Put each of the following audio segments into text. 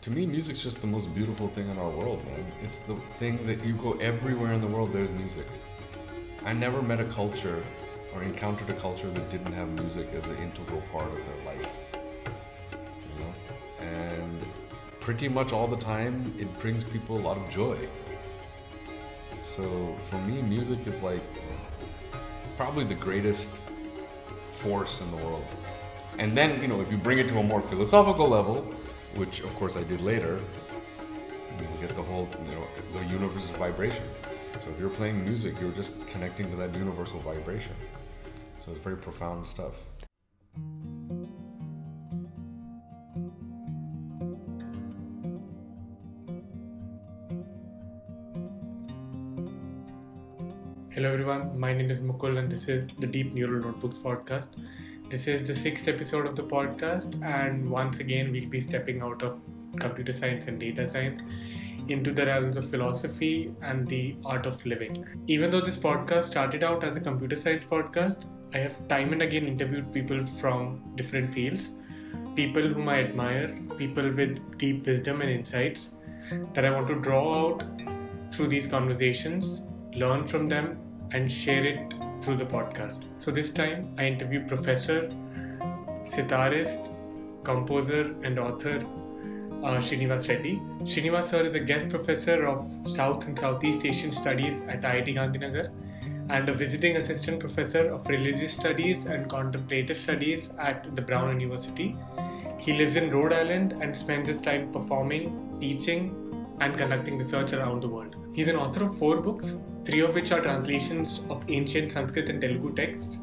To me, music's just the most beautiful thing in our world, man. It's the thing that you go everywhere in the world, there's music. I never met a culture or encountered a culture that didn't have music as an integral part of their life. You know? And pretty much all the time, it brings people a lot of joy. So for me, music is like probably the greatest force in the world. And then, you know, if you bring it to a more philosophical level, which of course I did later, you get the whole, you know, the universe's vibration. So if you're playing music, you're just connecting to that universal vibration. So it's very profound stuff. Hello everyone, my name is Mukul and this is the Deep Neural Notebooks podcast. This is the 6th episode of the podcast, and once again we'll be stepping out of computer science and data science into the realms of philosophy and the art of living. Even though this podcast started out as a computer science podcast, I have time and again interviewed people from different fields, people whom I admire, people with deep wisdom and insights that I want to draw out through these conversations, learn from them and share it through the podcast. So this time I interview Professor, Sitarist, Composer and author Srinivas Reddy. Srinivas sir is a guest professor of South and Southeast Asian Studies at IIT Gandhinagar and a visiting assistant professor of Religious Studies and Contemplative Studies at the Brown University. He lives in Rhode Island and spends his time performing, teaching and conducting research around the world. He's an author of 4 books, 3 of which are translations of ancient Sanskrit and Telugu texts,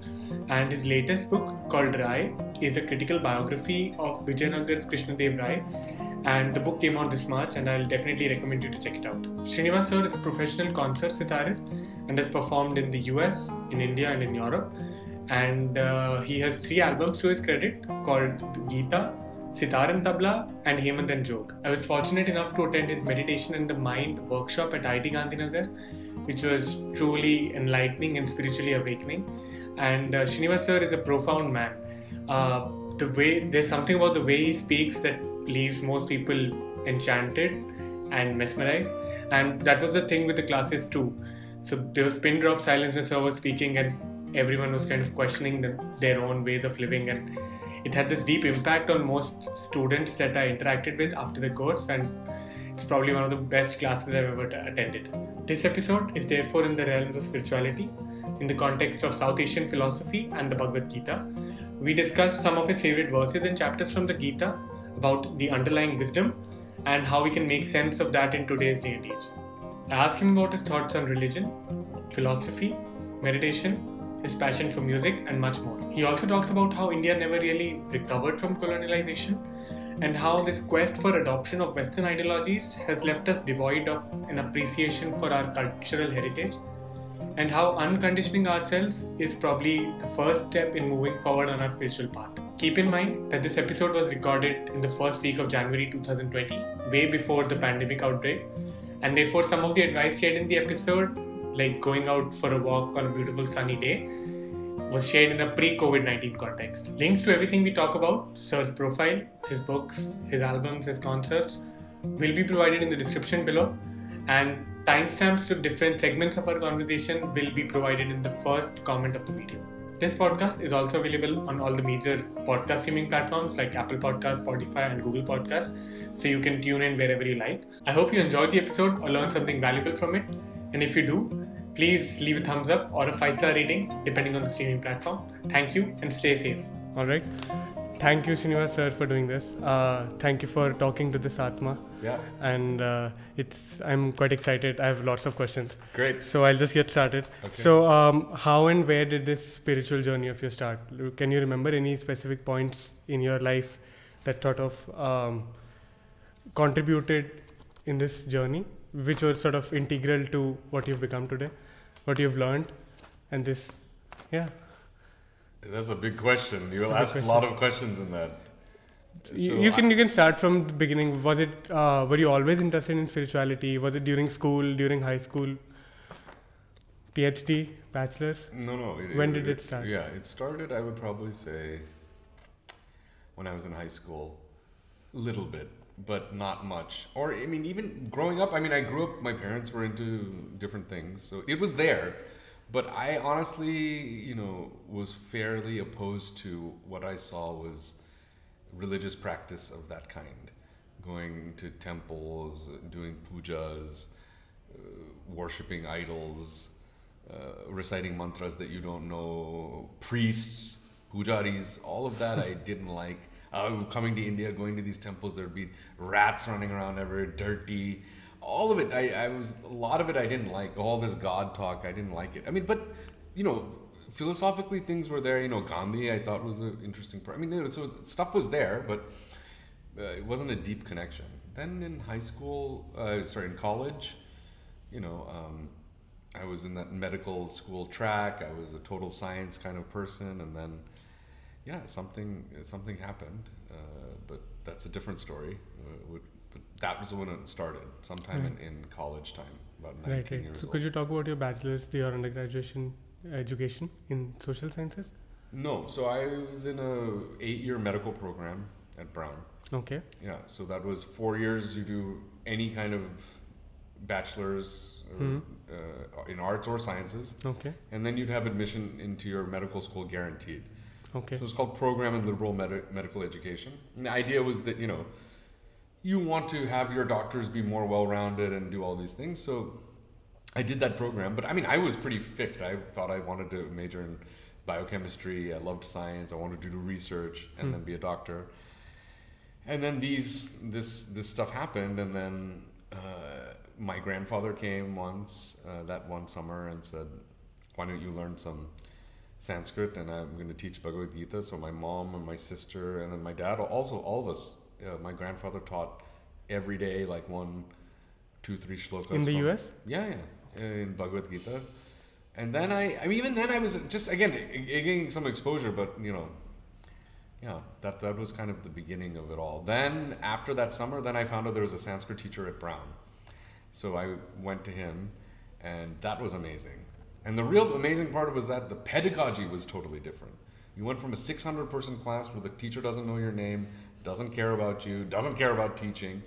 and his latest book, called RAYA, is a critical biography of Vijayanagar's Krishnadevaraya, and the book came out this March and I'll definitely recommend you to check it out. Srinivas sir is a professional concert sitarist and has performed in the US, in India and in Europe, and he has 3 albums to his credit called Gita, Sitar Tabla and Hemant Jog. I was fortunate enough to attend his Meditation in the Mind workshop at IIT Gandhinagar, which was truly enlightening and spiritually awakening. And Srinivas sir is a profound man. There's something about the way he speaks that leaves most people enchanted and mesmerized. And that was the thing with the classes too. So there was pin drop silence when sir was speaking and everyone was kind of questioning their own ways of living, and it had this deep impact on most students that I interacted with after the course, and it's probably one of the best classes I've ever attended. This episode is therefore in the realms of spirituality, in the context of South Asian philosophy and the Bhagavad Gita. We discuss some of his favorite verses and chapters from the Gita about the underlying wisdom and how we can make sense of that in today's day and age. I asked him about his thoughts on religion, philosophy, meditation, his passion for music and much more. He also talks about how India never really recovered from colonialization and how this quest for adoption of Western ideologies has left us devoid of an appreciation for our cultural heritage, and how unconditioning ourselves is probably the first step in moving forward on our spiritual path. Keep in mind that this episode was recorded in the first week of January 2020, way before the pandemic outbreak, and therefore some of the advice shared in the episode, like going out for a walk on a beautiful sunny day, was shared in a pre-COVID-19 context. Links to everything we talk about, sir's profile, his books, his albums, his concerts, will be provided in the description below, and timestamps to different segments of our conversation will be provided in the first comment of the video. This podcast is also available on all the major podcast streaming platforms like Apple Podcasts, Spotify and Google Podcasts, so you can tune in wherever you like. I hope you enjoyed the episode or learned something valuable from it, and if you do, please leave a thumbs up or a 5-star rating depending on the streaming platform. Thank you and stay safe. Alright. Thank you, Srinivas sir, for doing this. Thank you for talking to this Atma. Yeah. And I'm quite excited. I have lots of questions. Great. So I'll just get started. Okay. So how and where did this spiritual journey of yours start? Can you remember any specific points in your life that sort of contributed in this journey, which were sort of integral to what you've become today, what you've learned, and this, yeah. That's a big question. You asked a lot of questions in that. So you can start from the beginning. Was it were you always interested in spirituality? Was it during school, during high school, PhD, bachelor's? No. When did it start? Yeah, it started, I would probably say, when I was in high school. A little bit. but not much. Or, I mean, even growing up, I mean, I grew up, my parents were into different things, so it was there. But I honestly, was fairly opposed to what I saw was religious practice of that kind. Going to temples, doing pujas, worshipping idols, reciting mantras that you don't know, priests, pujaris, all of that I didn't like. Coming to India, going to these temples, there'd be rats running around everywhere, dirty. All of it, a lot of it I didn't like. All this God talk, I didn't like it. I mean, but, philosophically things were there. Gandhi I thought was an interesting part. I mean, so stuff was there, but it wasn't a deep connection. Then in in college, I was in that medical school track. I was a total science kind of person, and then, something happened. But that's a different story. But that was when it started, sometime in college time, about 19 years So old. could you talk about your bachelor's, your undergraduate education in social sciences? No, so I was in a 8-year medical program at Brown. Okay. Yeah, so that was 4 years. You do any kind of bachelor's in arts or sciences. Okay. And then you'd have admission into your medical school guaranteed. Okay. So it's called Program in Liberal Medical Education. And the idea was that, you want to have your doctors be more well-rounded and do all these things. So I did that program. But I mean, I was pretty fixed. I thought I wanted to major in biochemistry. I loved science. I wanted to do research and then be a doctor. And then this stuff happened, and then my grandfather came once, that one summer, and said, why don't you learn some Sanskrit, and I'm going to teach Bhagavad Gita. So my mom and my sister and then my dad, also all of us, my grandfather taught every day like 1, 2, 3 shlokas. In the US? Yeah, in Bhagavad Gita. And then even then I was just, again, getting some exposure, but that was kind of the beginning of it all. Then after that summer, then I found out there was a Sanskrit teacher at Brown. So I went to him, and that was amazing. And the real amazing part was that the pedagogy was totally different. You went from a 600-person class where the teacher doesn't know your name, doesn't care about you, doesn't care about teaching,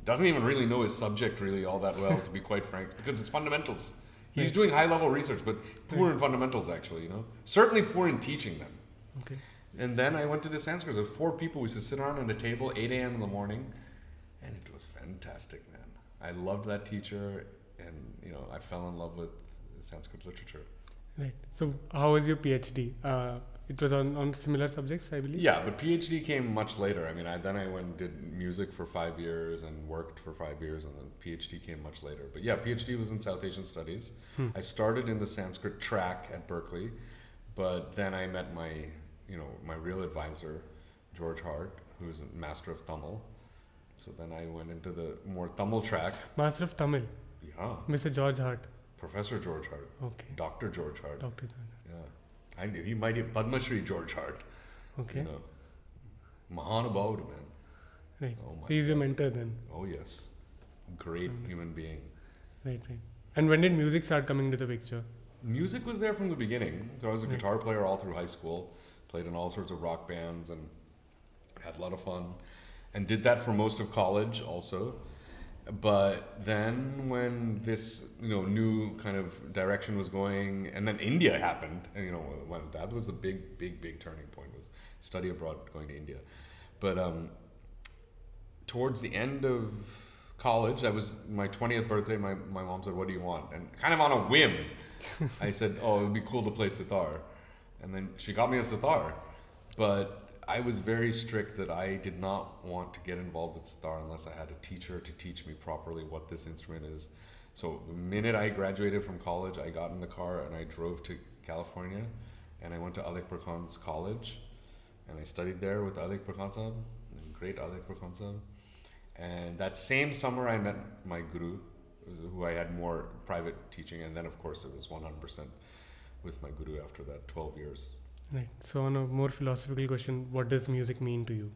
doesn't even really know his subject really all that well, to be quite frank, because it's fundamentals. He's doing high-level research, but poor in fundamentals, actually, Certainly poor in teaching them. Okay. And then I went to the Sanskrit. There were 4 people. We used to sit around at a table, 8 a.m. in the morning, and it was fantastic, man. I loved that teacher, and I fell in love with Sanskrit literature. Right. So how was your PhD? It was on similar subjects, I believe? Yeah, but PhD came much later. I mean, then I went and did music for 5 years and worked for 5 years, and then PhD came much later. But yeah, PhD was in South Asian Studies. I started in the Sanskrit track at Berkeley, but then I met my real advisor, George Hart, who's a master of Tamil. So then I went into the more Tamil track. Master of Tamil? Yeah. Mr. George Hart? Professor George Hart. Okay. Dr. George Hart. Dr. George. Yeah. I knew. He might have Padma Shri George Hart. Okay. Mahanubhavud, man. Right. Oh my He's God. your mentor then? Oh, yes. Great human being. Right. And when did music start coming into the picture? Music was there from the beginning. So I was a guitar player all through high school. Played in all sorts of rock bands and had a lot of fun. And did that for most of college also. But then when this new kind of direction was going, and then India happened, and when that was a big turning point, was study abroad, going to India. But towards the end of college, that was my 20th birthday, my mom said, what do you want? And kind of on a whim, I said, oh, it would be cool to play sitar. And then she got me a sitar. But I was very strict that I did not want to get involved with sitar unless I had a teacher to teach me properly what this instrument is. So the minute I graduated from college, I got in the car and I drove to California, and I went to Alek Prakhan's college, and I studied there with Alek Prakhan Sahab, great Alek Prakhan Sahab. And that same summer I met my guru, who I had more private teaching, and then of course it was 100% with my guru after that, 12 years. Right. So on a more philosophical question, what does music mean to you?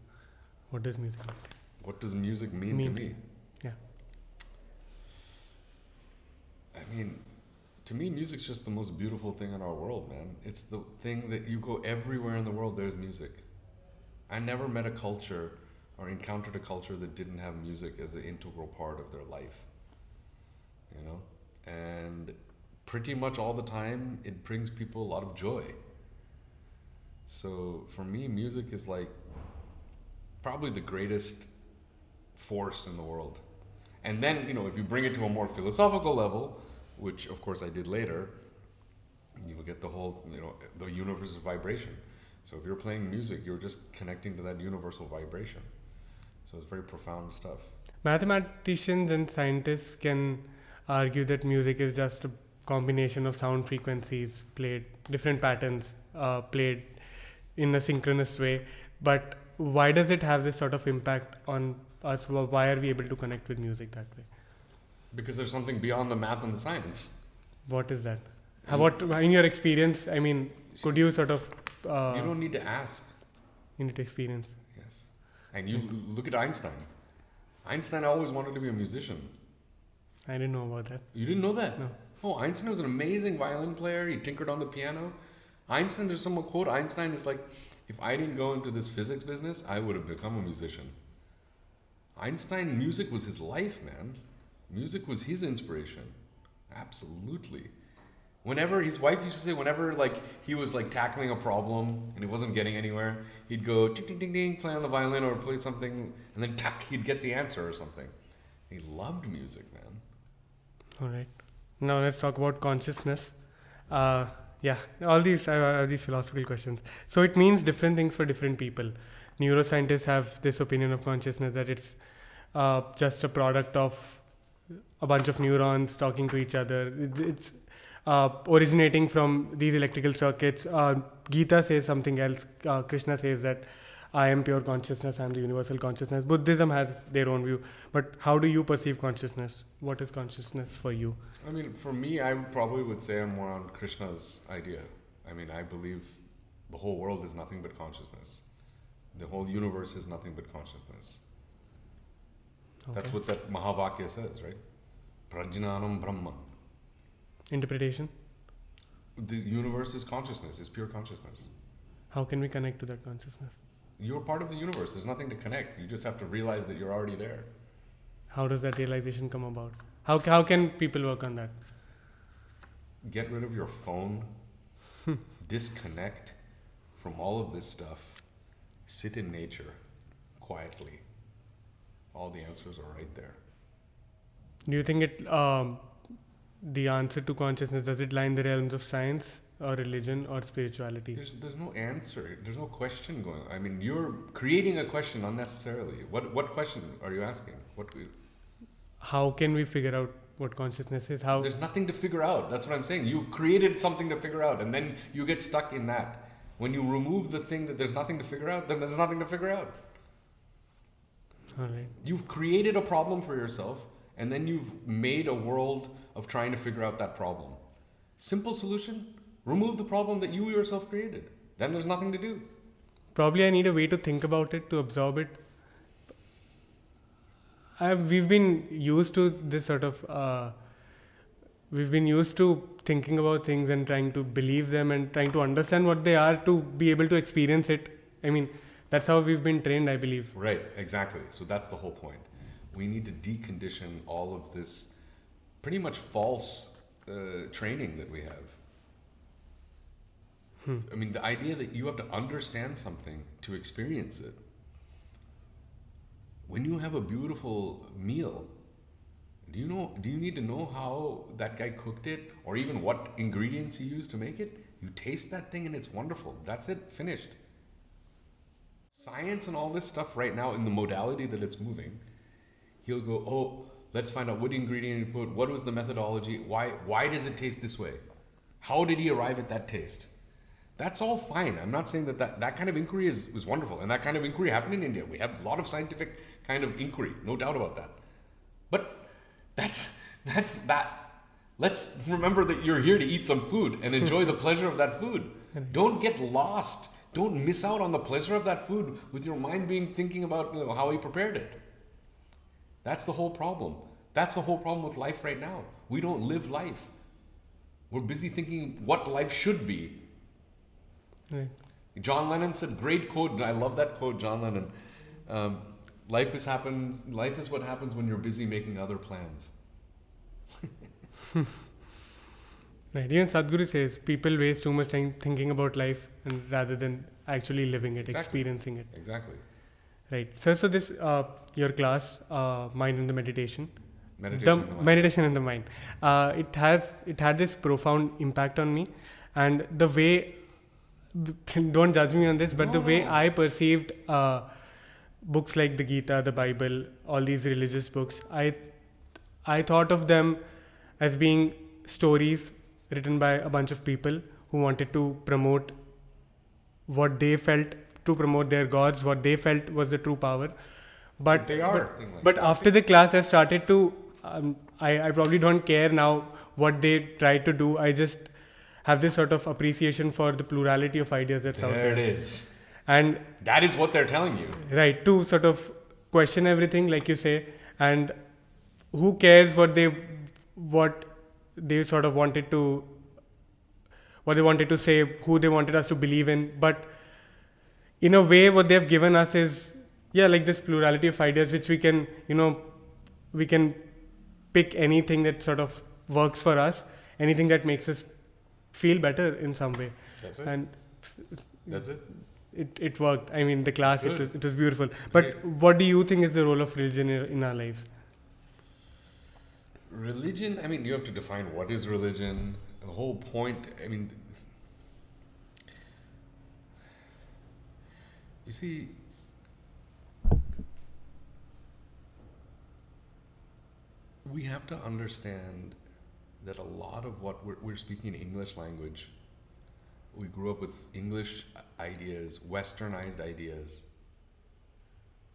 What does music mean? What does music mean to me? Yeah. I mean, to me, music's just the most beautiful thing in our world, man. It's the thing that you go everywhere in the world, there's music. I never met a culture or encountered a culture that didn't have music as an integral part of their life, you know? And pretty much all the time, it brings people a lot of joy. So for me, music is like probably the greatest force in the world. And then, you know, if you bring it to a more philosophical level, which of course I did later, you will get the whole, you know, the universe of vibration. So if you're playing music, you're just connecting to that universal vibration. So it's very profound stuff. Mathematicians and scientists can argue that music is just a combination of sound frequencies played, different patterns played in a synchronous way. But why does it have this sort of impact on us? Why are we able to connect with music that way? Because there's something beyond the math and the science. What is that? What, in your experience, I mean, could you sort of... you don't need to ask. You need to experience. Yes. And you look at Einstein. Einstein always wanted to be a musician. I didn't know about that. You didn't know that? No. Oh, Einstein was an amazing violin player. He tinkered on the piano. Einstein, there's some quote, Einstein is like, if I didn't go into this physics business, I would have become a musician. Einstein, music was his life, man. Music was his inspiration. Absolutely. Whenever, his wife used to say, whenever like he was like tackling a problem and he wasn't getting anywhere, he'd go ding ding ding ding, play on the violin or play something, and then tack, he'd get the answer or something. He loved music, man. All right. Now let's talk about consciousness. All these philosophical questions. So it means different things for different people. Neuroscientists have this opinion of consciousness that it's just a product of a bunch of neurons talking to each other. It's originating from these electrical circuits. Gita says something else. Krishna says that I am pure consciousness, I am the universal consciousness. Buddhism has their own view. But how do you perceive consciousness? What is consciousness for you? I mean, for me, I probably would say I'm more on Krishna's idea. I mean, I believe the whole world is nothing but consciousness. The whole universe is nothing but consciousness. Okay. That's what that Mahavakya says, right? Prajnanam Brahma. Interpretation? The universe is consciousness, is pure consciousness. How can we connect to that consciousness? You're part of the universe. There's nothing to connect. You just have to realize that you're already there. How does that realization come about? How can people work on that? Get rid of your phone. Disconnect from all of this stuff. Sit in nature quietly. All the answers are right there. Do you think the answer to consciousness, does it lie in the realms of science or religion or spirituality? There's no answer. There's no question going on. I mean, you're creating a question unnecessarily. What question are you asking? How can we figure out what consciousness is? How? There's nothing to figure out. That's what I'm saying. You've created something to figure out, and then you get stuck in that. When you remove the thing that there's nothing to figure out, then there's nothing to figure out. All right. You've created a problem for yourself, and then you've made a world of trying to figure out that problem. Simple solution, remove the problem that you yourself created. Then there's nothing to do. Probably I need a way to think about it, to absorb it. We've been used to this sort of, we've been used to thinking about things and trying to believe them and trying to understand what they are to be able to experience it. I mean, that's how we've been trained, I believe. Right, exactly. So that's the whole point. We need to decondition all of this pretty much false training that we have. I mean, the idea that you have to understand something to experience it. When you have a beautiful meal, do you need to know how that guy cooked it or even what ingredients he used to make it? You taste that thing and it's wonderful. That's it, finished. Science and all this stuff right now in the modality that it's moving, he'll go, oh, let's find out what ingredient he put, what was the methodology, why does it taste this way? How did he arrive at that taste? That's all fine. I'm not saying that kind of inquiry is wonderful, and that kind of inquiry happened in India. We have a lot of scientific kind of inquiry, no doubt about that. But that's that. Let's remember that you're here to eat some food and enjoy the pleasure of that food. Don't get lost. Don't miss out on the pleasure of that food with your mind thinking about how he prepared it. That's the whole problem. That's the whole problem with life right now. We don't live life. We're busy thinking what life should be. Right. John Lennon said, great quote, and I love that quote, John Lennon. Life is what happens when you're busy making other plans. Right. Even Sadhguru says people waste too much time thinking about life and rather than actually living it, experiencing it. Exactly. Right. So this your class, Mind in the Meditation. Meditation in the Mind. It had this profound impact on me, and the way, don't judge me on this, but the way I perceived books like the Gita, the Bible, all these religious books, I thought of them as being stories written by a bunch of people who wanted to promote what they felt, to promote their gods, what they felt was the true power. But they are. But after the class, I started to, I probably don't care now what they try to do. I just have this sort of appreciation for the plurality of ideas that's out there. There it is. And that is what they're telling you. Right, to sort of question everything, like you say, and who cares what they sort of wanted to say, who they wanted us to believe in, but in a way what they've given us is like this plurality of ideas, which we can pick anything that sort of works for us, anything that makes us feel better in some way. That's it. And that's it. It worked. I mean, the class, it was beautiful. Great. But what do you think is the role of religion in our lives? Religion, I mean, you have to define what is religion. The whole point, I mean, you see, we have to understand that a lot of what we're speaking English language, we grew up with English ideas, westernized ideas,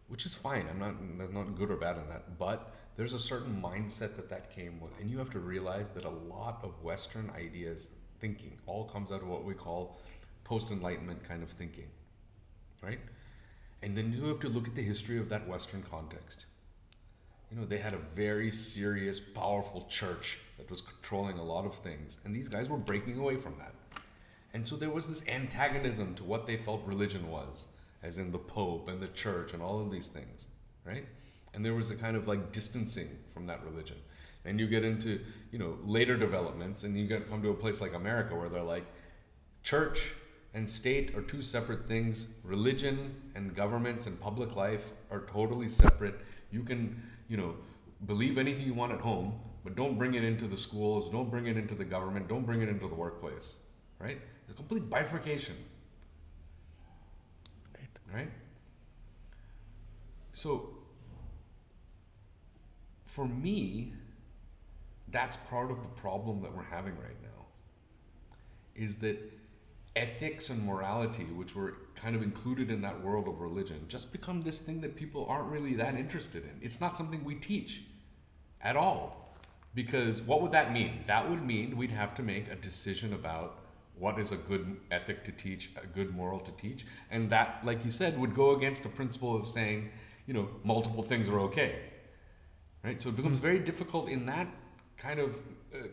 which is fine. I'm not good or bad in that, but there's a certain mindset that came with, and you have to realize that a lot of Western ideas, thinking, all comes out of what we call post-enlightenment kind of thinking, right? And then you have to look at the history of that Western context. You know, they had a very serious, powerful church that was controlling a lot of things, and these guys were breaking away from that. And so there was this antagonism to what they felt religion was, as in the Pope and the church and all of these things, right? And there was a kind of like distancing from that religion. And you get into, later developments, and you come to a place like America where they're like, church and state are two separate things. Religion and governments and public life are totally separate. You can, believe anything you want at home, but don't bring it into the schools, don't bring it into the government, don't bring it into the workplace, right? It's a complete bifurcation, right? So, for me, that's part of the problem that we're having right now, is that ethics and morality, which were kind of included in that world of religion, just become this thing that people aren't really that interested in. It's not something we teach at all. Because what would that mean? That would mean we'd have to make a decision about what is a good ethic to teach, a good moral to teach. And that, like you said, would go against the principle of saying, multiple things are okay. Right? So it becomes very difficult in that kind of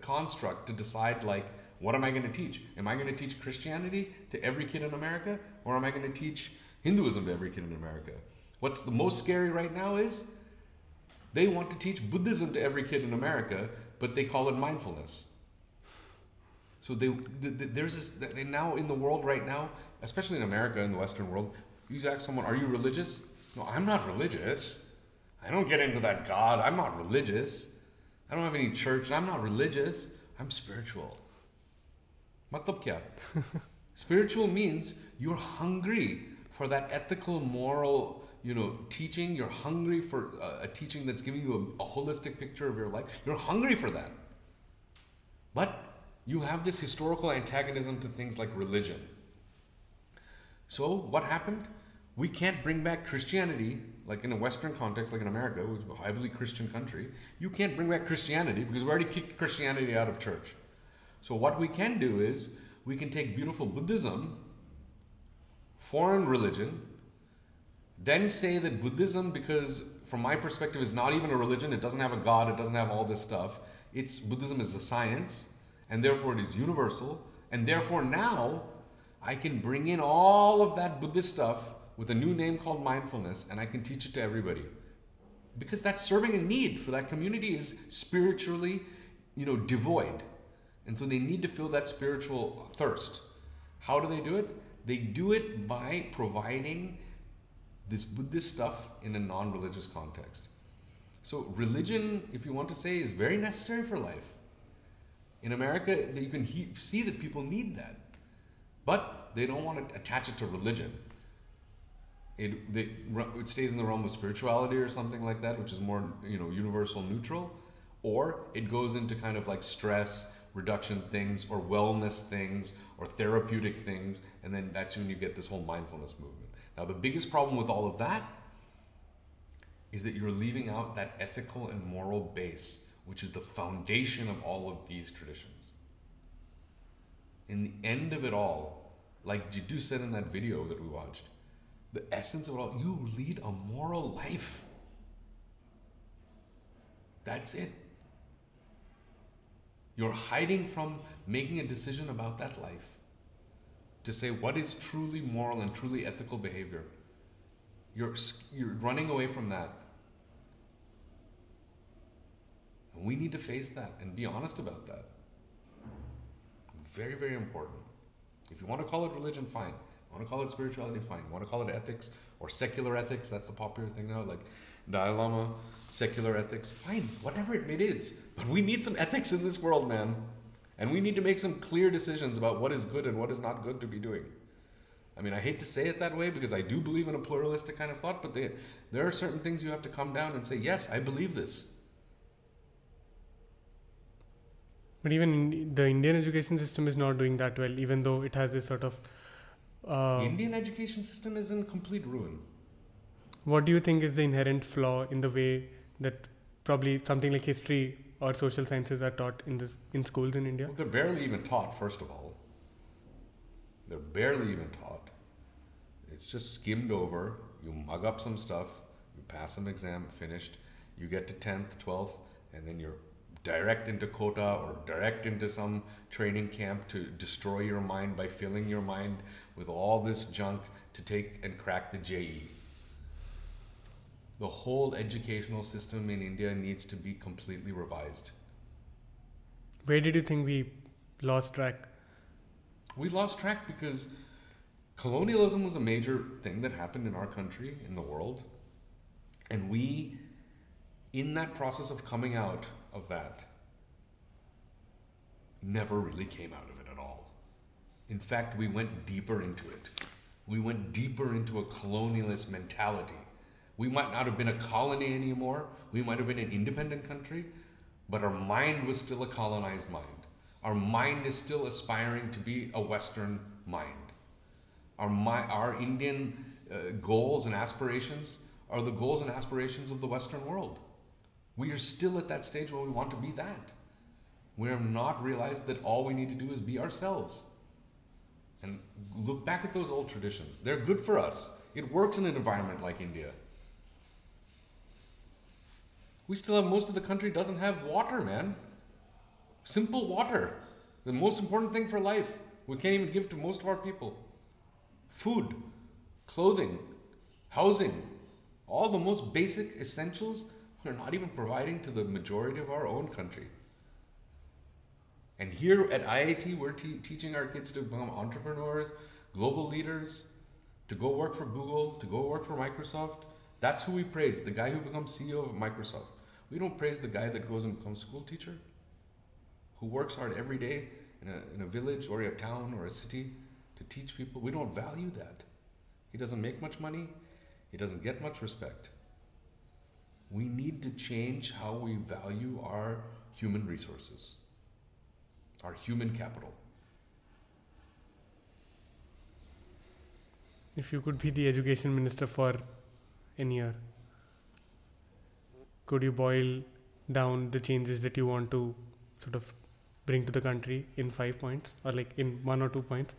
construct to decide, like, what am I going to teach? Am I going to teach Christianity to every kid in America? Or am I going to teach Hinduism to every kid in America? What's the most scary right now is they want to teach Buddhism to every kid in America, but they call it mindfulness. So there's this, now in the world right now, especially in America, in the Western world, you ask someone, are you religious? No, I'm not religious. I don't get into that God. I'm not religious. I don't have any church. I'm not religious. I'm spiritual. Matlab kya? Spiritual means you're hungry for that ethical, moral, teaching. You're hungry for a teaching that's giving you a holistic picture of your life. You're hungry for that. But you have this historical antagonism to things like religion. So what happened? We can't bring back Christianity, like in a Western context, like in America, which is a heavily Christian country. You can't bring back Christianity because we already kicked Christianity out of church. So what we can do is we can take beautiful Buddhism, foreign religion, then say that Buddhism, because from my perspective, is not even a religion. It doesn't have a God. It doesn't have all this stuff. Buddhism is a science, and therefore it is universal. And therefore now I can bring in all of that Buddhist stuff with a new name called mindfulness, and I can teach it to everybody. Because that's serving a need for that community is spiritually, devoid. And so they need to fill that spiritual thirst. How do they do it? They do it by providing this Buddhist stuff in a non-religious context. So religion, if you want to say, is very necessary for life. In America, you can see that people need that. But they don't want to attach it to religion. It stays in the realm of spirituality or something like that, which is more, universal neutral. Or it goes into kind of like stress reduction things or wellness things or therapeutic things. And then that's when you get this whole mindfulness movement. Now, the biggest problem with all of that is that you're leaving out that ethical and moral base, which is the foundation of all of these traditions. In the end of it all, like Jiddu said in that video that we watched, the essence of it all, you lead a moral life. That's it. You're hiding from making a decision about that life to say what is truly moral and truly ethical behavior. You're running away from that. And we need to face that and be honest about that. Very, very important. If you want to call it religion, fine. You want to call it spirituality, fine. You want to call it ethics or secular ethics, that's a popular thing now, like Dalai Lama, secular ethics, fine, whatever it is. But we need some ethics in this world, man. And we need to make some clear decisions about what is good and what is not good to be doing. I mean, I hate to say it that way because I do believe in a pluralistic kind of thought, but there are certain things you have to come down and say, yes, I believe this. But even the Indian education system is not doing that well, even though it has this sort of... Indian education system is in complete ruin. What do you think is the inherent flaw in the way that probably something like history or social sciences are taught in schools in India? Well, they're barely even taught, first of all. They're barely even taught. It's just skimmed over. You mug up some stuff, you pass some exam, finished, you get to 10th, 12th, and then you're direct into quota or direct into some training camp to destroy your mind by filling your mind with all this junk to take and crack the JE. The whole educational system in India needs to be completely revised. Where did you think we lost track? We lost track because colonialism was a major thing that happened in our country, in the world. And we, in that process of coming out of that, never really came out of it at all. In fact, we went deeper into it. We went deeper into a colonialist mentality. We might not have been a colony anymore. We might have been an independent country, but our mind was still a colonized mind. Our mind is still aspiring to be a Western mind. Our Indian goals and aspirations are the goals and aspirations of the Western world. We are still at that stage where we want to be that. We have not realized that all we need to do is be ourselves. And look back at those old traditions. They're good for us. It works in an environment like India. We still have, most of the country doesn't have water, man. Simple water. The most important thing for life. We can't even give to most of our people. Food, clothing, housing, all the most basic essentials we're not even providing to the majority of our own country. And here at IIT, we're teaching our kids to become entrepreneurs, global leaders, to go work for Google, to go work for Microsoft. That's who we praise, the guy who becomes CEO of Microsoft. We don't praise the guy that goes and becomes school teacher, who works hard every day in a village or a town or a city to teach people. We don't value that. He doesn't make much money. He doesn't get much respect. We need to change how we value our human resources, our human capital. If you could be the education minister for a year, could you boil down the changes that you want to sort of bring to the country in 5 points or like in 1 or 2 points?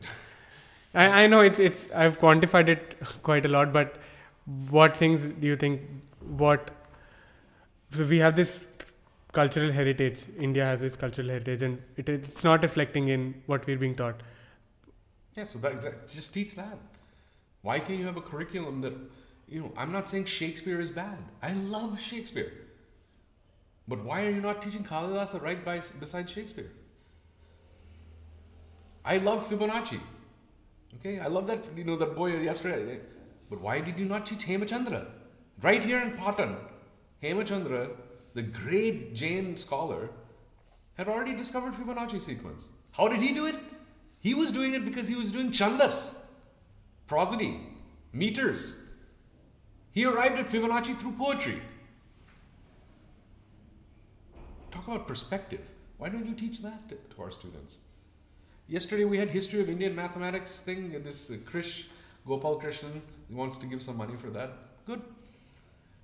I know it's I've quantified it quite a lot, but what things do you think, so we have this cultural heritage, India has this cultural heritage, and it's not reflecting in what we're being taught. Yeah, so just teach that. Why can't you have a curriculum that, I'm not saying Shakespeare is bad. I love Shakespeare. But why are you not teaching Kalidasa right beside Shakespeare? I love Fibonacci. Okay, I love that, that boy yesterday. But why did you not teach Hemachandra? Right here in Patan, Hemachandra, the great Jain scholar, had already discovered Fibonacci sequence. How did he do it? He was doing it because he was doing Chandas, prosody, meters. He arrived at Fibonacci through poetry. Talk about perspective. Why don't you teach that to our students? Yesterday we had history of Indian mathematics thing. This Gopal Krishnan wants to give some money for that. Good.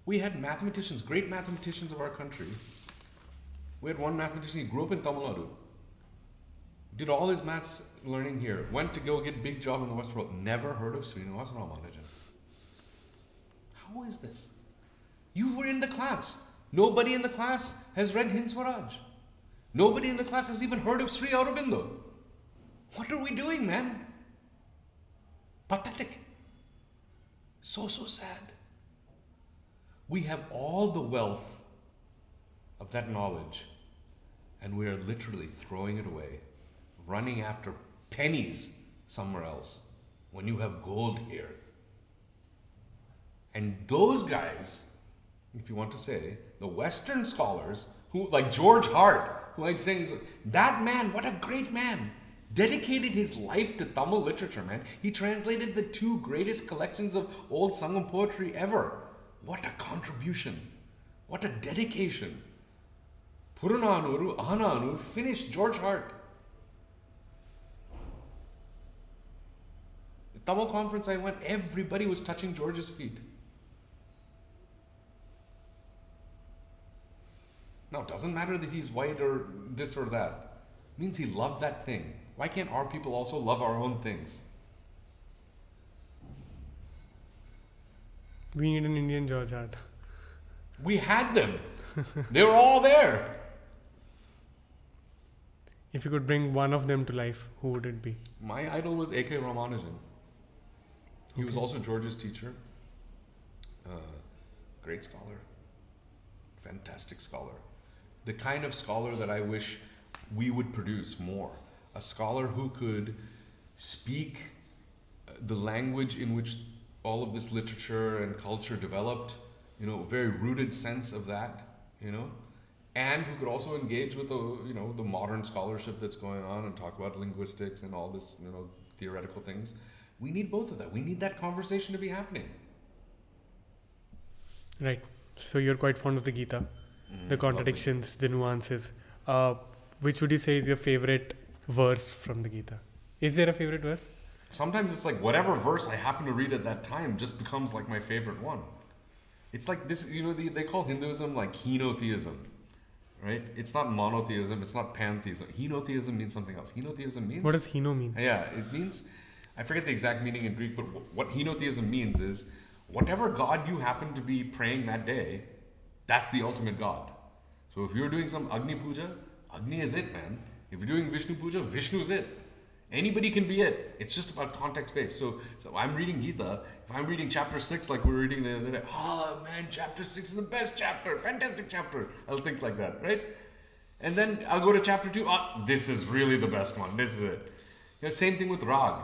We had mathematicians, great mathematicians of our country. We had one mathematician, he grew up in Tamil Nadu. Did all his maths learning here. Went to go get big job in the Western world. Never heard of Srinivas Reddy. How is this? You were in the class. Nobody in the class has read Hind Swaraj. Nobody in the class has even heard of Sri Aurobindo. What are we doing, man? Pathetic. So sad. We have all the wealth of that knowledge, and we are literally throwing it away, running after pennies somewhere else when you have gold here. And those guys, if you want to say, the Western scholars, who like George Hart, who I'm saying is that man, what a great man, dedicated his life to Tamil literature, man. He translated the 2 greatest collections of old Sangam poetry ever. What a contribution. What a dedication. Purananuru, Ahananuru, finished George Hart. The Tamil conference I went, everybody was touching George's feet. Now, it doesn't matter that he's white or this or that. It means he loved that thing. Why can't our people also love our own things? We need an Indian George Hart. We had them. They were all there. If you could bring one of them to life, who would it be? My idol was A.K. Ramanujan. He was also George's teacher. Great scholar. Fantastic scholar. The kind of scholar that I wish we would produce more. A scholar who could speak the language in which all of this literature and culture developed, very rooted sense of that, and who could also engage with the modern scholarship that's going on and talk about linguistics and all this, theoretical things. We need both of that. We need that conversation to be happening. Right. So you're quite fond of the Gita, the contradictions, the nuances. Which would you say is your favorite verse from the Gita? Is there a favorite verse? Sometimes it's like whatever verse I happen to read at that time just becomes like my favorite one. It's like this, they call Hinduism like henotheism, right? It's not monotheism, it's not pantheism. Henotheism means something else. Henotheism means... What does heno mean? Yeah, it means... I forget the exact meaning in Greek, but what henotheism means is whatever God you happen to be praying that day, that's the ultimate God. So if you're doing some Agni Puja, Agni is it, man. If you're doing Vishnu Puja, Vishnu is it. Anybody can be it. It's just about context based. So I'm reading Gita. If I'm reading chapter 6 like we were reading the other day, oh man, chapter 6 is the best chapter, fantastic chapter. I'll think like that, right? And then I'll go to chapter 2. Oh, this is really the best one. This is it. Same thing with Rag.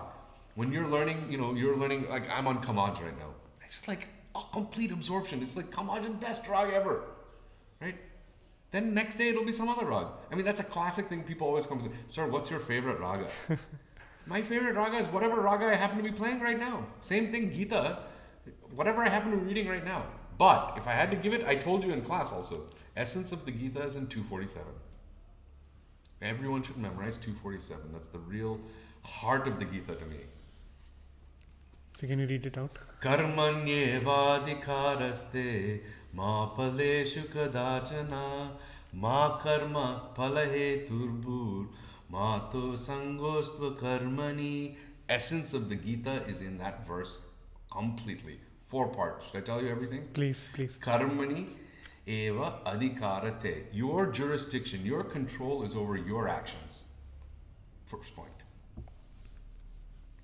When you're learning, you're learning, like I'm on Kamaj right now. It's just like a complete absorption. It's like Kamaj is best Rag ever, right? Then next day it'll be some other Rag. I mean, that's a classic thing people always come and say, sir, what's your favorite Raga? My favorite Raga is whatever Raga I happen to be playing right now. Same thing, Gita, whatever I happen to be reading right now. But if I had to give it, I told you in class also, essence of the Gita is in 247. Everyone should memorize 247. That's the real heart of the Gita to me. So can you read it out? Karmanyevadhikaraste ma paleshu kadachana ma karma palahe turbur ma to sangostva karmani. Essence of the Gita is in that verse completely. 4 parts. Should I tell you everything? Please. Karmani eva adhikarate. Your jurisdiction, your control is over your actions. First point.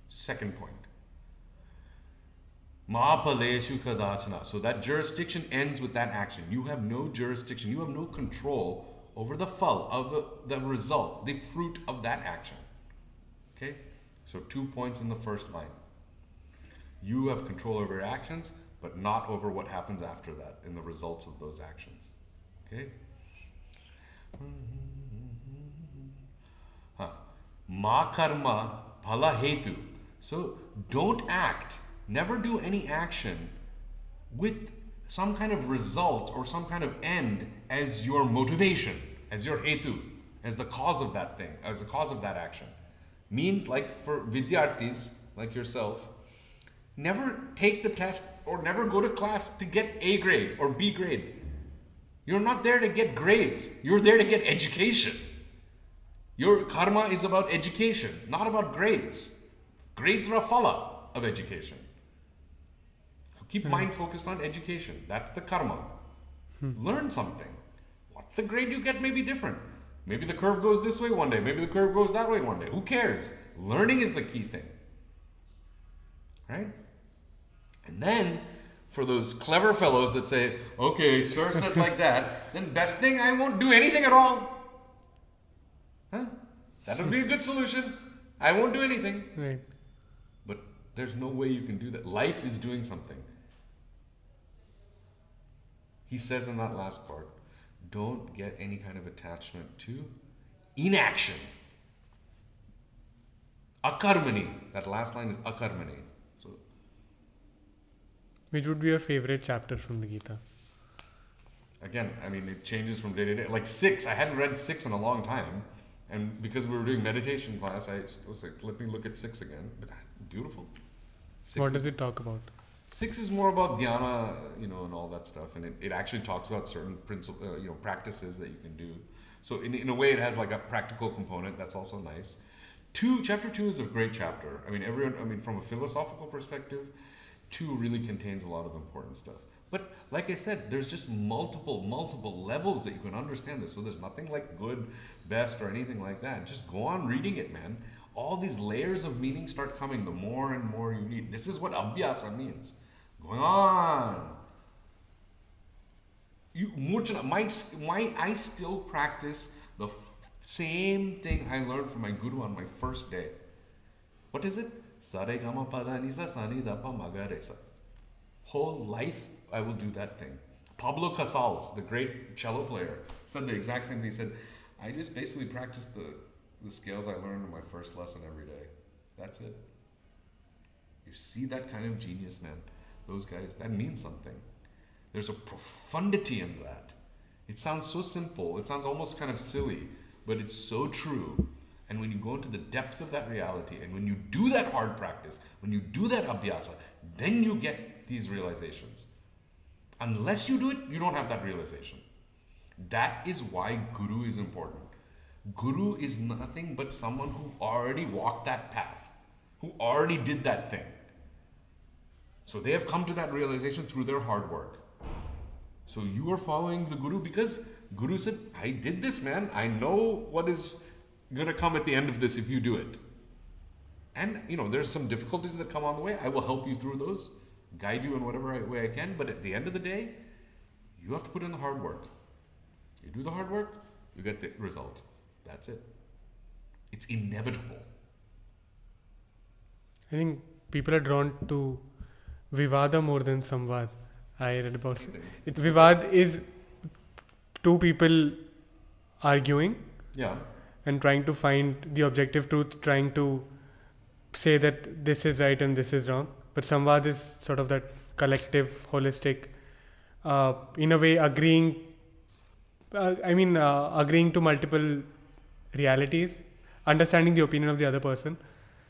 Second point. Mahapaleshu kadachana. So that jurisdiction ends with that action. You have no jurisdiction. You have no control over the phal, of the result, the fruit of that action. Okay? So 2 points in the first line. You have control over your actions, but not over what happens after that in the results of those actions. Okay? Ma karma phala hetu. So don't act, never do any action with some kind of result or some kind of end as your motivation, as your hetu, as the cause of that thing, as the cause of that action. Means like for vidyarthis like yourself, never take the test or never go to class to get A grade or B grade. You're not there to get grades. You're there to get education. Your karma is about education, not about grades. Grades are a phala of education. Keep mind focused on education. That's the karma. Learn something. What the grade you get may be different. Maybe the curve goes this way one day. Maybe the curve goes that way one day. Who cares? Learning is the key thing. Right? And then, for those clever fellows that say, okay, sir said like that, then best thing, I won't do anything at all. Huh? That would be a good solution. I won't do anything. Right. But there's no way you can do that. Life is doing something. He says in that last part, don't get any kind of attachment to inaction. Akarmani. That last line is akarmani. So, which would be your favorite chapter from the Gita? Again, I mean, it changes from day to day. Like 6, I hadn't read 6 in a long time. And because we were doing meditation class, I was like, let me look at 6 again. But beautiful. What does it talk about? 6 is more about dhyana, and all that stuff. And it actually talks about certain practices that you can do. So in a way, it has like a practical component. That's also nice. Chapter 2 is a great chapter. I mean, from a philosophical perspective, 2 really contains a lot of important stuff. But like I said, there's just multiple levels that you can understand this. So there's nothing like good, best, or anything like that. Just go on reading it, man. All these layers of meaning start coming the more and more you read. This is what abhyasa means. Going on. I still practice the same thing I learned from my guru on my first day. What is it? Saregama padanisa sanidapa magaresa. Whole life I will do that thing. Pablo Casals, the great cello player, said the exact same thing. He said, I just basically practice the scales I learned in my first lesson every day. That's it. You see that kind of genius, man. Those guys, that means something. There's a profundity in that. It sounds so simple. It sounds almost kind of silly, but it's so true. And when you go into the depth of that reality, and when you do that hard practice, when you do that abhyasa, then you get these realizations. Unless you do it, you don't have that realization. That is why guru is important. Guru is nothing but someone who already walked that path, who already did that thing. So they have come to that realization through their hard work. So you are following the guru because guru said, I did this, man. I know what is going to come at the end of this if you do it. And, there's some difficulties that come on the way. I will help you through those, guide you in whatever way I can. But at the end of the day, you have to put in the hard work. You do the hard work, you get the result. That's it. It's inevitable. I think people are drawn to Vivaad more than Samvaad. I read about it. Vivaad is 2 people arguing. Yeah. And trying to find the objective truth, trying to say that this is right and this is wrong. But Samvaad is sort of that collective, holistic, in a way agreeing to multiple realities, understanding the opinion of the other person.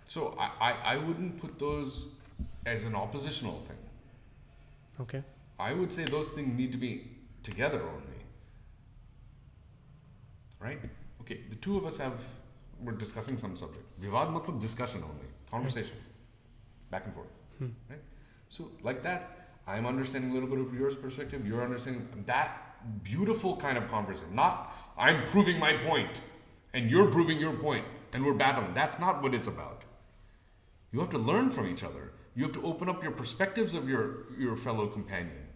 So I wouldn't put those as an oppositional thing. Okay. I would say those things need to be together only. Right? Okay, the 2 of us we're discussing some subject. Vivaad matlab discussion only. Conversation. Back and forth. Right? So like that, I'm understanding a little bit of your perspective, you're understanding that beautiful kind of conversation. Not, I'm proving my point, and you're proving your point, and we're battling. That's not what it's about. You have to learn from each other. You have to open up your perspectives of your fellow companion.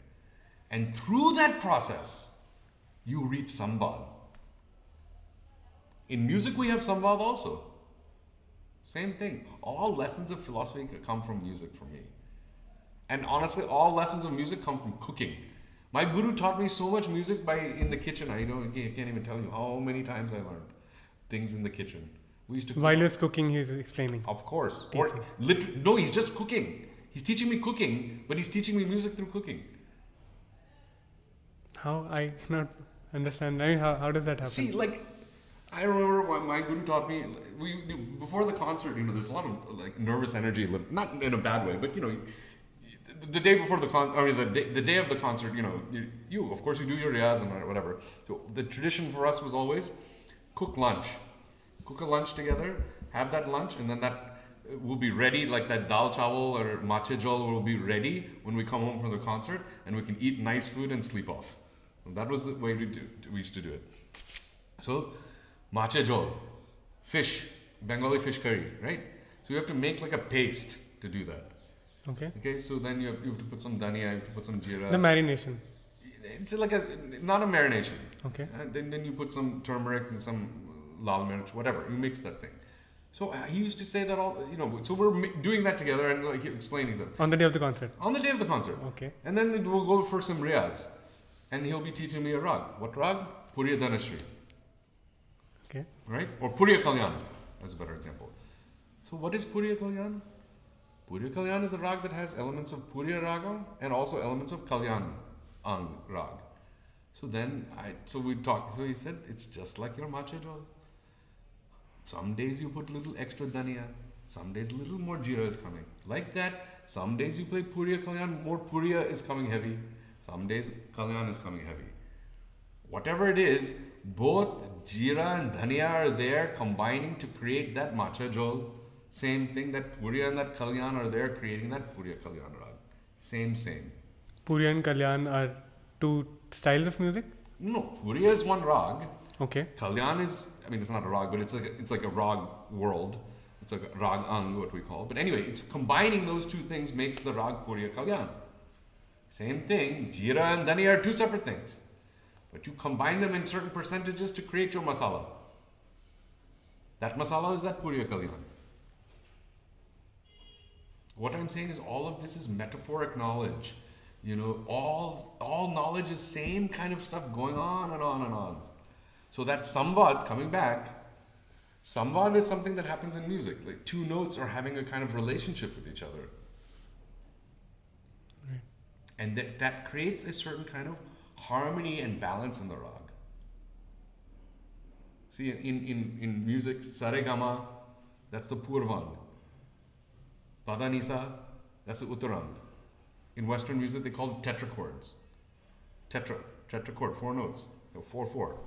And through that process, you reach Samvaad. In music, we have Samvaad also. Same thing. All lessons of philosophy come from music for me. And honestly, all lessons of music come from cooking. My guru taught me so much music in the kitchen. I can't even tell you how many times I learned things in the kitchen. We used to cook. While he's cooking, he's explaining. Of course. No, he's just cooking. He's teaching me cooking, but he's teaching me music through cooking. How? I cannot understand. I mean, how does that happen? See, I remember my guru taught me, before the concert, there's a lot of nervous energy, not in a bad way, but the day before the day of the concert, you of course you do your riyaz and whatever. So the tradition for us was always cook a lunch together, have that lunch, and then that will be ready, like that dal chawal or mache jol will be ready when we come home from the concert, and we can eat nice food and sleep off. And that was the way we used to do it. So mache jol, fish, Bengali fish curry, right? So you have to make like a paste to do that. Okay, so then you have to put some dhania, you have to put some jeera. The marination. It's like not a marination. Okay. Then you put some turmeric and some lal mirch, whatever. You mix that thing. So he used to say that so we're doing that together and explaining them. On the day of the concert? On the day of the concert. Okay. And then we'll go for some riyaz. And he'll be teaching me a rag. What rag? Puriya Dhanashri. Okay. Right? Or Puriya Kalyan, as a better example. So what is Puriya Kalyan? Puriya Kalyan is a rag that has elements of Puriya Raga and also elements of Kalyan Ang Rag. So we talked. So he said, it's just like your mache jol. Some days you put a little extra dhania. Some days a little more jeera is coming. Like that, some days you play Puriya Kalyan, more Puriya is coming heavy. Some days Kalyan is coming heavy. Whatever it is, both jeera and dhania are there combining to create that mache jol. Same thing, that Puriya and that Kalyan are there creating that Puriya Kalyan rag. Same. Puriya and Kalyan are two styles of music? No, Puriya is one rag. Okay. Kalyan is, it's not a rag, but it's like a rag world. It's like a rag ang, what we call. But anyway, it's combining those two things makes the rag Puriya Kalyan. Same thing, jeera and dhania are two separate things. But you combine them in certain percentages to create your masala. That masala is that Puriya Kalyan. What I'm saying is all of this is metaphoric knowledge. All knowledge is same kind of stuff going on and on and on. So that Samvaad, coming back, Samvaad is something that happens in music. Like two notes are having a kind of relationship with each other. Right. And that creates a certain kind of harmony and balance in the rag. See, in music, Saregama, that's the Purvang. Padanisa, that's the Uttarang. In Western music, they call it tetrachords. Tetrachord, 4 notes, 4/4.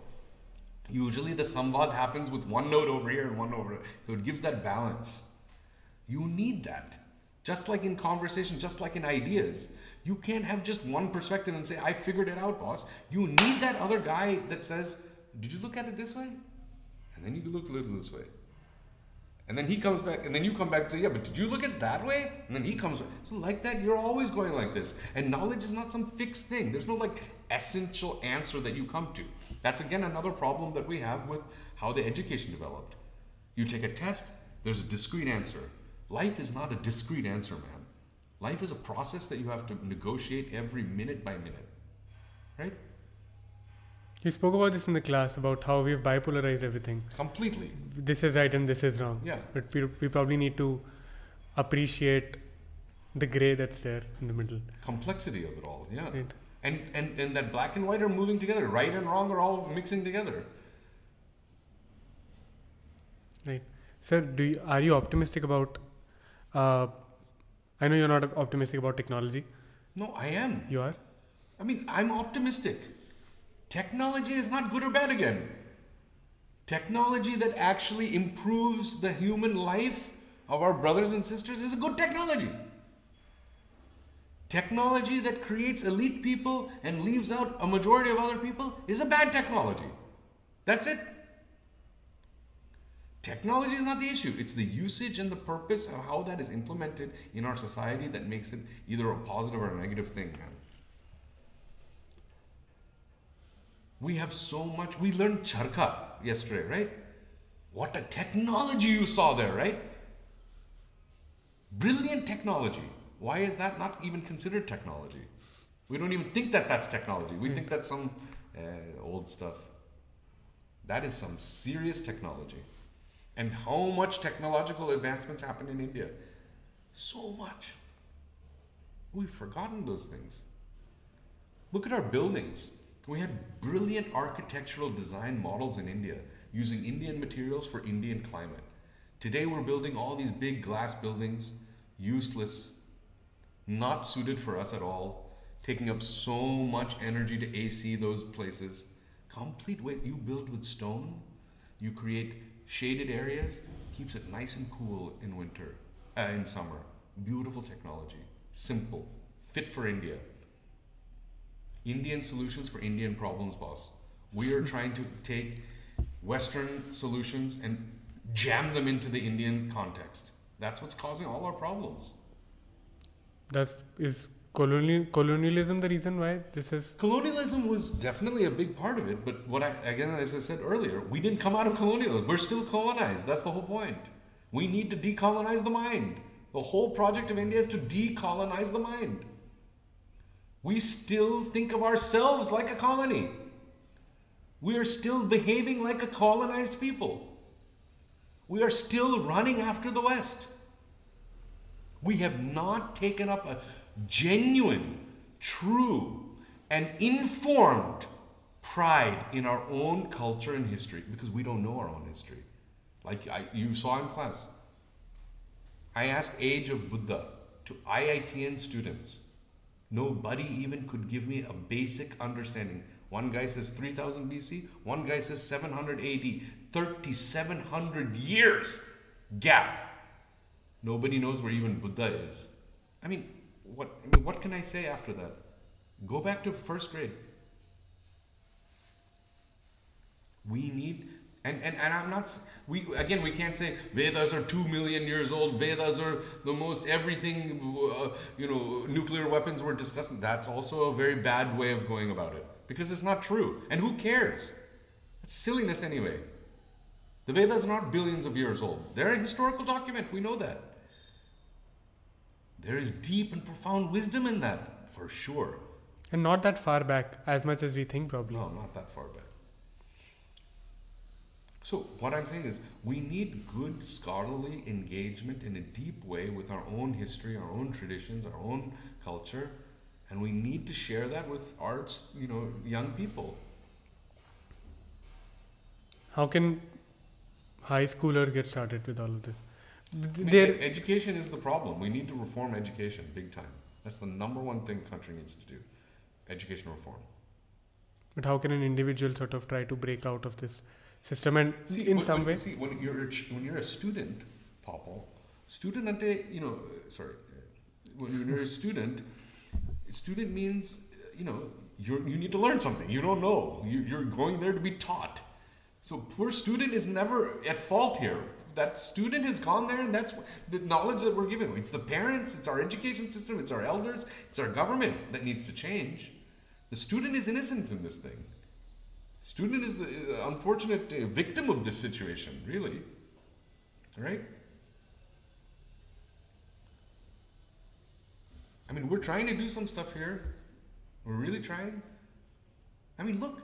Usually the Samvaad happens with one note over here and one over there. So it gives that balance. You need that. Just like in conversation, just like in ideas. You can't have just one perspective and say, I figured it out, boss. You need that other guy that says, did you look at it this way? And then you look a little this way. And then he comes back, and then you come back and say, yeah, but did you look at it that way? And then he comes back. So like that, you're always going like this. And knowledge is not some fixed thing. There's no essential answer that you come to. That's again another problem that we have with how the education developed. You take a test, there's a discrete answer. Life is not a discrete answer, man. Life is a process that you have to negotiate every minute by minute. Right? You spoke about this in the class, about how we've bipolarized everything. Completely. This is right and this is wrong. Yeah. But we probably need to appreciate the gray that's there in the middle. Complexity of it all, yeah. Right. And that black and white are moving together. Right and wrong are all mixing together. Right. Sir, are you optimistic about... I know you're not optimistic about technology. No, I am. You are? I'm optimistic. Technology is not good or bad again. Technology that actually improves the human life of our brothers and sisters is a good technology. Technology that creates elite people and leaves out a majority of other people is a bad technology. That's it. Technology is not the issue. It's the usage and the purpose of how that is implemented in our society that makes it either a positive or a negative thing, man. We have so much. We learned charkha yesterday, right? What a technology you saw there, right? Brilliant technology. Why is that not even considered technology? We don't even think that that's technology. We think that's some old stuff. That is some serious technology. And how much technological advancements happen in India? So much. We've forgotten those things. Look at our buildings. We had brilliant architectural design models in India using Indian materials for Indian climate. Today we're building all these big glass buildings, useless, not suited for us at all, taking up so much energy to AC those places. Complete way, you build with stone, you create shaded areas, keeps it nice and cool in winter, in summer. Beautiful technology, simple, fit for India. Indian solutions for Indian problems, boss. We are trying to take Western solutions and jam them into the Indian context. That's what's causing all our problems. Is colonialism the reason why this is? Colonialism was definitely a big part of it, but again, as I said earlier, we didn't come out of colonialism. We're still colonized. That's the whole point. We need to decolonize the mind. The whole project of India is to decolonize the mind. We still think of ourselves like a colony. We are still behaving like a colonized people. We are still running after the West. We have not taken up a genuine, true, and informed pride in our own culture and history because we don't know our own history. Like you saw in class. I asked age of Buddha to IITN students. Nobody even could give me a basic understanding. One guy says 3000 BC, one guy says 700 AD, 3700 years gap. Nobody knows where even Buddha is. I mean, what can I say after that? Go back to first grade. We need, and I'm not, we can't say Vedas are 2 million years old, Vedas are the most everything, nuclear weapons were discussing. That's also a very bad way of going about it because it's not true. And who cares? It's silliness anyway. The Vedas are not billions of years old. They're a historical document. We know that. There is deep and profound wisdom in that, for sure. And not that far back, as much as we think probably. No, not that far back. So what I'm saying is we need good scholarly engagement in a deep way with our own history, our own traditions, our own culture, and we need to share that with our, young people. How can high schoolers get started with all of this? Education is the problem. We need to reform education big time. That's the number one thing the country needs to do. Education reform. But how can an individual sort of try to break out of this system and in some way? See, when you're a student, Popple, when you're a student means, you need to learn something. You don't know. You're going there to be taught. So poor student is never at fault here. That student has gone there and that's the knowledge that we're giving. It's the parents, it's our education system, it's our elders, it's our government that needs to change. The student is innocent in this thing. Student is the unfortunate victim of this situation, really. Right? I mean, we're trying to do some stuff here. We're really trying. I mean, look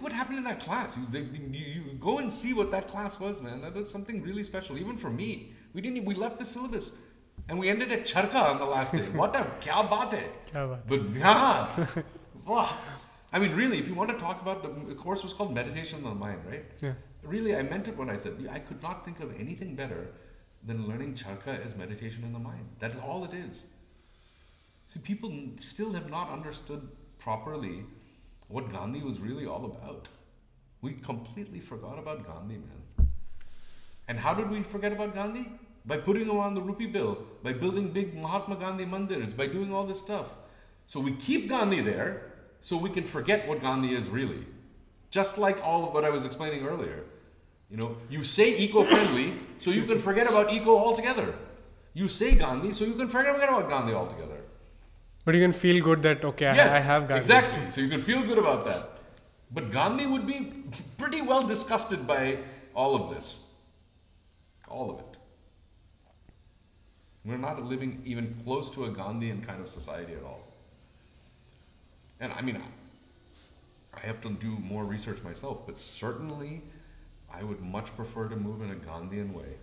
what happened in that class. You go and see what that class was, man. That was something really special, even for me. We left the syllabus and we ended at charkha on the last day. What a kya baat hai. Kya baat. But yeah, wow. I mean, really, if you want to talk about the course was called Meditation on the Mind, right? Yeah. Really, I meant it when I said I could not think of anything better than learning charkha as meditation on the mind. That's all it is. See, people still have not understood properly what Gandhi was really all about. We completely forgot about Gandhi, man. And how did we forget about Gandhi? By putting him on the rupee bill, by building big Mahatma Gandhi mandirs, by doing all this stuff. So we keep Gandhi there so we can forget what Gandhi is really. Just like all of what I was explaining earlier. You know, you say eco-friendly, so you can forget about eco altogether. You say Gandhi, so you can forget about Gandhi altogether. But you can feel good that, okay, I have Gandhi. Exactly. So you can feel good about that. But Gandhi would be pretty well disgusted by all of this. All of it. We're not living even close to a Gandhian kind of society at all. And I mean, I have to do more research myself, but certainly I would much prefer to move in a Gandhian way.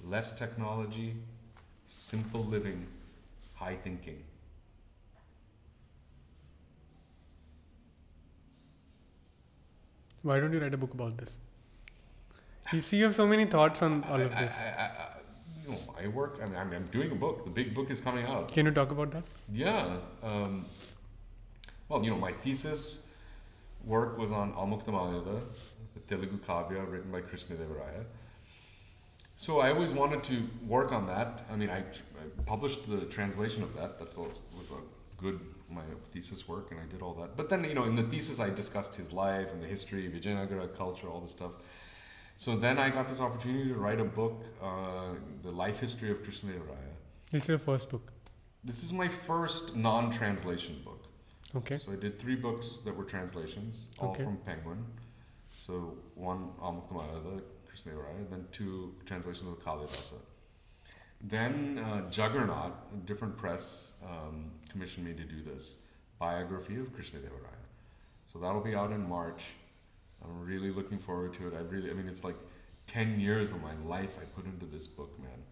Less technology, simple living, high thinking. Why don't you write a book about this? You see, you have so many thoughts on all of this. I work, I'm doing a book. The big book is coming out. Can you talk about that? Yeah. Well, my thesis work was on Almuktamayuda, the Telugu Kavya written by Krishnadevaraya. So I always wanted to work on that. I mean, I published the translation of that. That was my thesis work, and I did all that. But then, in the thesis, I discussed his life and the history, Vijayanagara culture, all this stuff. So then I got this opportunity to write a book, the life history of Krishnadevaraya. This is your first book? This is my first non-translation book. Okay. So I did 3 books that were translations, all from Penguin. So one Almuktamayuda, Krishnadevaraya, then 2 translations of Kalidasa. Then Juggernaut, a different press, commissioned me to do this biography of Krishnadevaraya. So that'll be out in March. I'm really looking forward to it. It's like 10 years of my life I put into this book, man.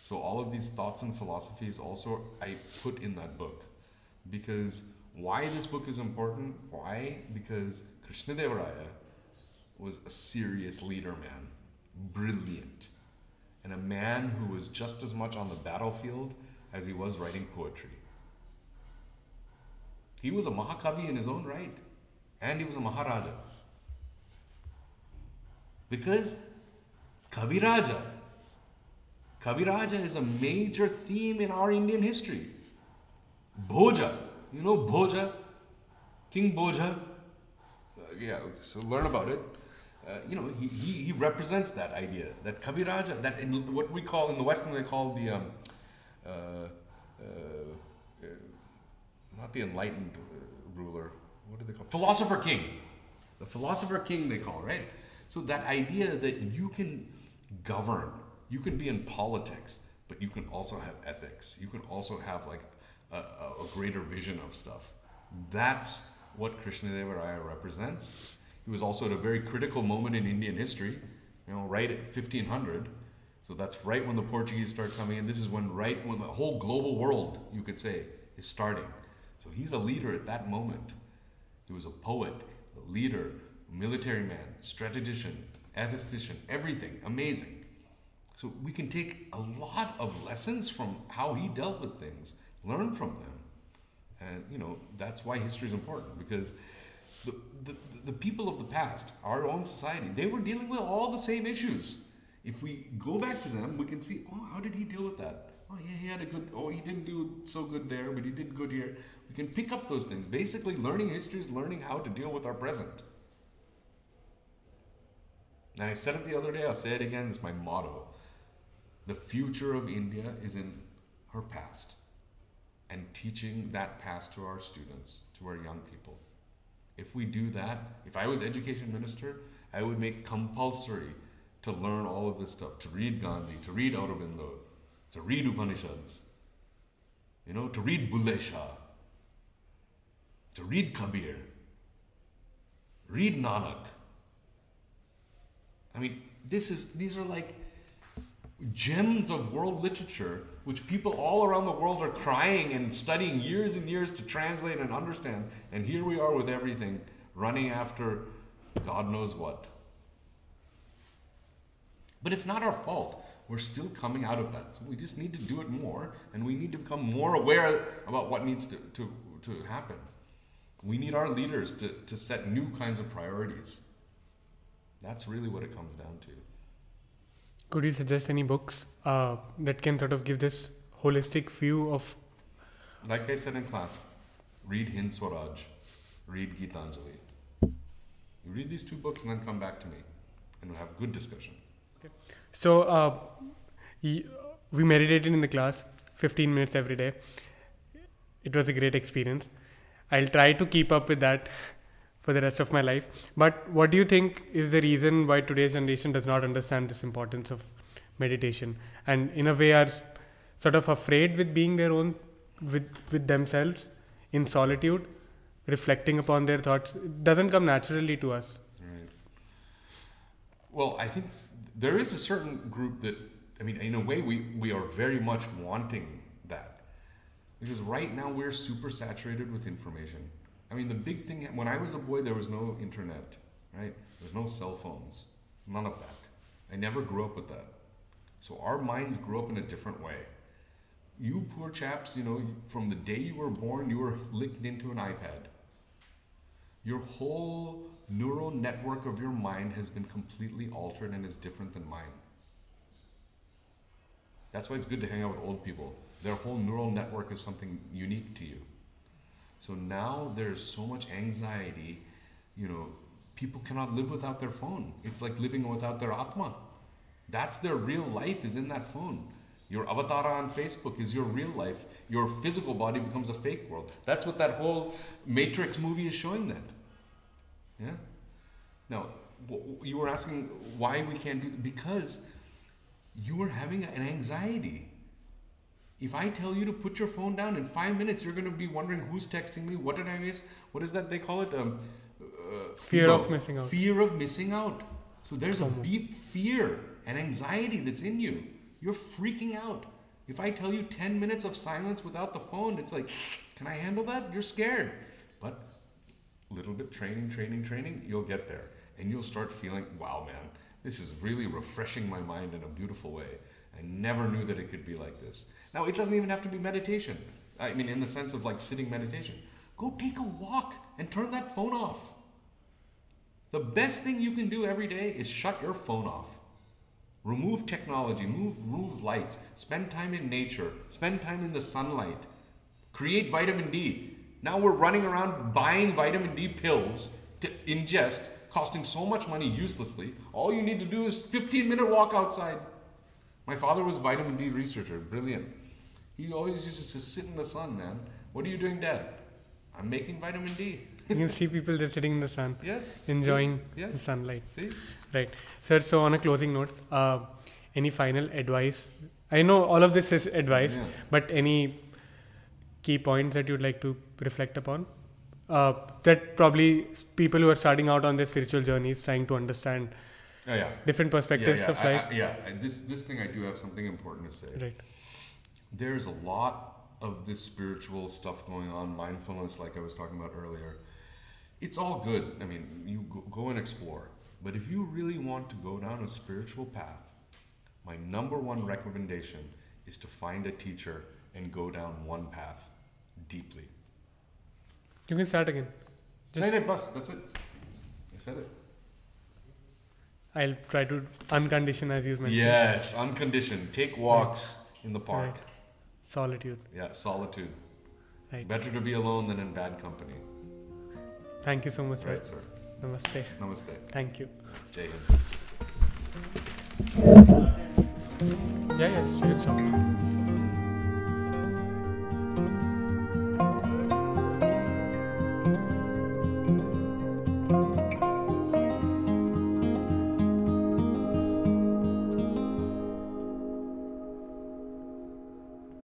So all of these thoughts and philosophies also I put in that book. Because why this book is important? Why? Because Krishnadevaraya was a serious leader, man. Brilliant. And a man who was just as much on the battlefield as he was writing poetry. He was a Mahakavi in his own right. And he was a Maharaja. Because Kaviraja is a major theme in our Indian history. Bhoja, Bhoja, King Bhoja. So learn about it. He represents that idea, that Kaviraja, that in what we call in the West, they call the not the enlightened ruler. What do they call? Philosopher king. The philosopher king they call, right? So that idea that you can govern, you can be in politics, but you can also have ethics. You can also have like a greater vision of stuff. That's what Krishnadevaraya represents. He was also at a very critical moment in Indian history, right at 1500. So that's right when the Portuguese start coming in. This is right when the whole global world, you could say, is starting. So he's a leader at that moment. He was a poet, a leader, military man, strategician, ethicistician, everything, amazing. So we can take a lot of lessons from how he dealt with things, learn from them. And, that's why history is important, because the people of the past, our own society, they were dealing with all the same issues. If we go back to them, we can see, how did he deal with that? He didn't do so good there, but he did good here. We can pick up those things. Basically, learning history is learning how to deal with our present. And I said it the other day, I'll say it again, it's my motto. The future of India is in her past. And teaching that past to our students, to our young people. If we do that, if I was education minister, I would make compulsory to learn all of this stuff, to read Gandhi, to read Aurobindo, to read Upanishads, to read Bulle Shah, to read Kabir, read Nanak. These are like gems of world literature which people all around the world are crying and studying years and years to translate and understand. And here we are with everything, running after God knows what. But it's not our fault. We're still coming out of that. So we just need to do it more, and we need to become more aware about what needs to happen. We need our leaders to set new kinds of priorities. That's really what it comes down to. Could you suggest any books that can sort of give this holistic view of... Like I said in class, read Hind Swaraj, read Gitanjali. You read these 2 books and then come back to me. and we'll have good discussion. Okay. So we meditated in the class 15 minutes every day. It was a great experience. I'll try to keep up with that for the rest of my life. But what do you think is the reason why today's generation does not understand this importance of meditation, and in a way are sort of afraid with being their own with themselves in solitude, reflecting upon their thoughts? It doesn't come naturally to us. Right. Well, I think there is a certain group that, I mean, in a way we are very much wanting that, because right now we're super saturated with information. I mean, the big thing, when I was a boy, there was no internet, right? There's no cell phones, none of that. I never grew up with that. So our minds grew up in a different way. You poor chaps, you know, from the day you were born, you were licked into an iPad. Your whole neural network of your mind has been completely altered and is different than mine. That's why it's good to hang out with old people. Their whole neural network is something unique to you. So now there's so much anxiety, you know, people cannot live without their phone. It's like living without their Atma. That's their real life, is in that phone. Your avatar on Facebook is your real life. Your physical body becomes a fake world. That's what that whole Matrix movie is showing that. Yeah? Now, you were asking why we can't do it. Because you are having an anxiety. If I tell you to put your phone down in 5 minutes, you're going to be wondering who's texting me, what did I miss? What is that they call it? Fear of missing out. Fear of missing out. So there's a deep fear and anxiety that's in you. You're freaking out. If I tell you 10 minutes of silence without the phone, it's like, can I handle that? You're scared. But a little bit training, you'll get there. And you'll start feeling, wow, man, this is really refreshing my mind in a beautiful way. I never knew that it could be like this. Now, it doesn't even have to be meditation. I mean, in the sense of like sitting meditation. Go take a walk and turn that phone off. The best thing you can do every day is shut your phone off. Remove technology, remove lights, spend time in nature, spend time in the sunlight, create vitamin D. Now we're running around buying vitamin D pills to ingest, costing so much money uselessly. All you need to do is 15-minute walk outside. My father was a vitamin D researcher, brilliant. He always used to just sit in the sun, man. What are you doing, Dad? I'm making vitamin D. You can see people just sitting in the sun, yes, enjoying the sunlight. See? Right. Sir, so on a closing note, any final advice? I know all of this is advice, but any key points that you'd like to reflect upon? That probably people who are starting out on their spiritual journeys, trying to understand different perspectives of life. This thing I do have something important to say. Right. There's a lot of this spiritual stuff going on, mindfulness, like I was talking about earlier. It's all good. I mean, you go and explore. But if you really want to go down a spiritual path, my number one recommendation is to find a teacher and go down one path deeply. You can start again. Just that's it. I said it. I'll try to uncondition, as you mentioned. Yes, unconditioned. Take walks in the park. Right. Solitude. Yeah, solitude. Right. Better to be alone than in bad company. Thank you so much, sir. Right, sir. Namaste. Namaste. Thank you. Jai Hind. Yeah, it's good.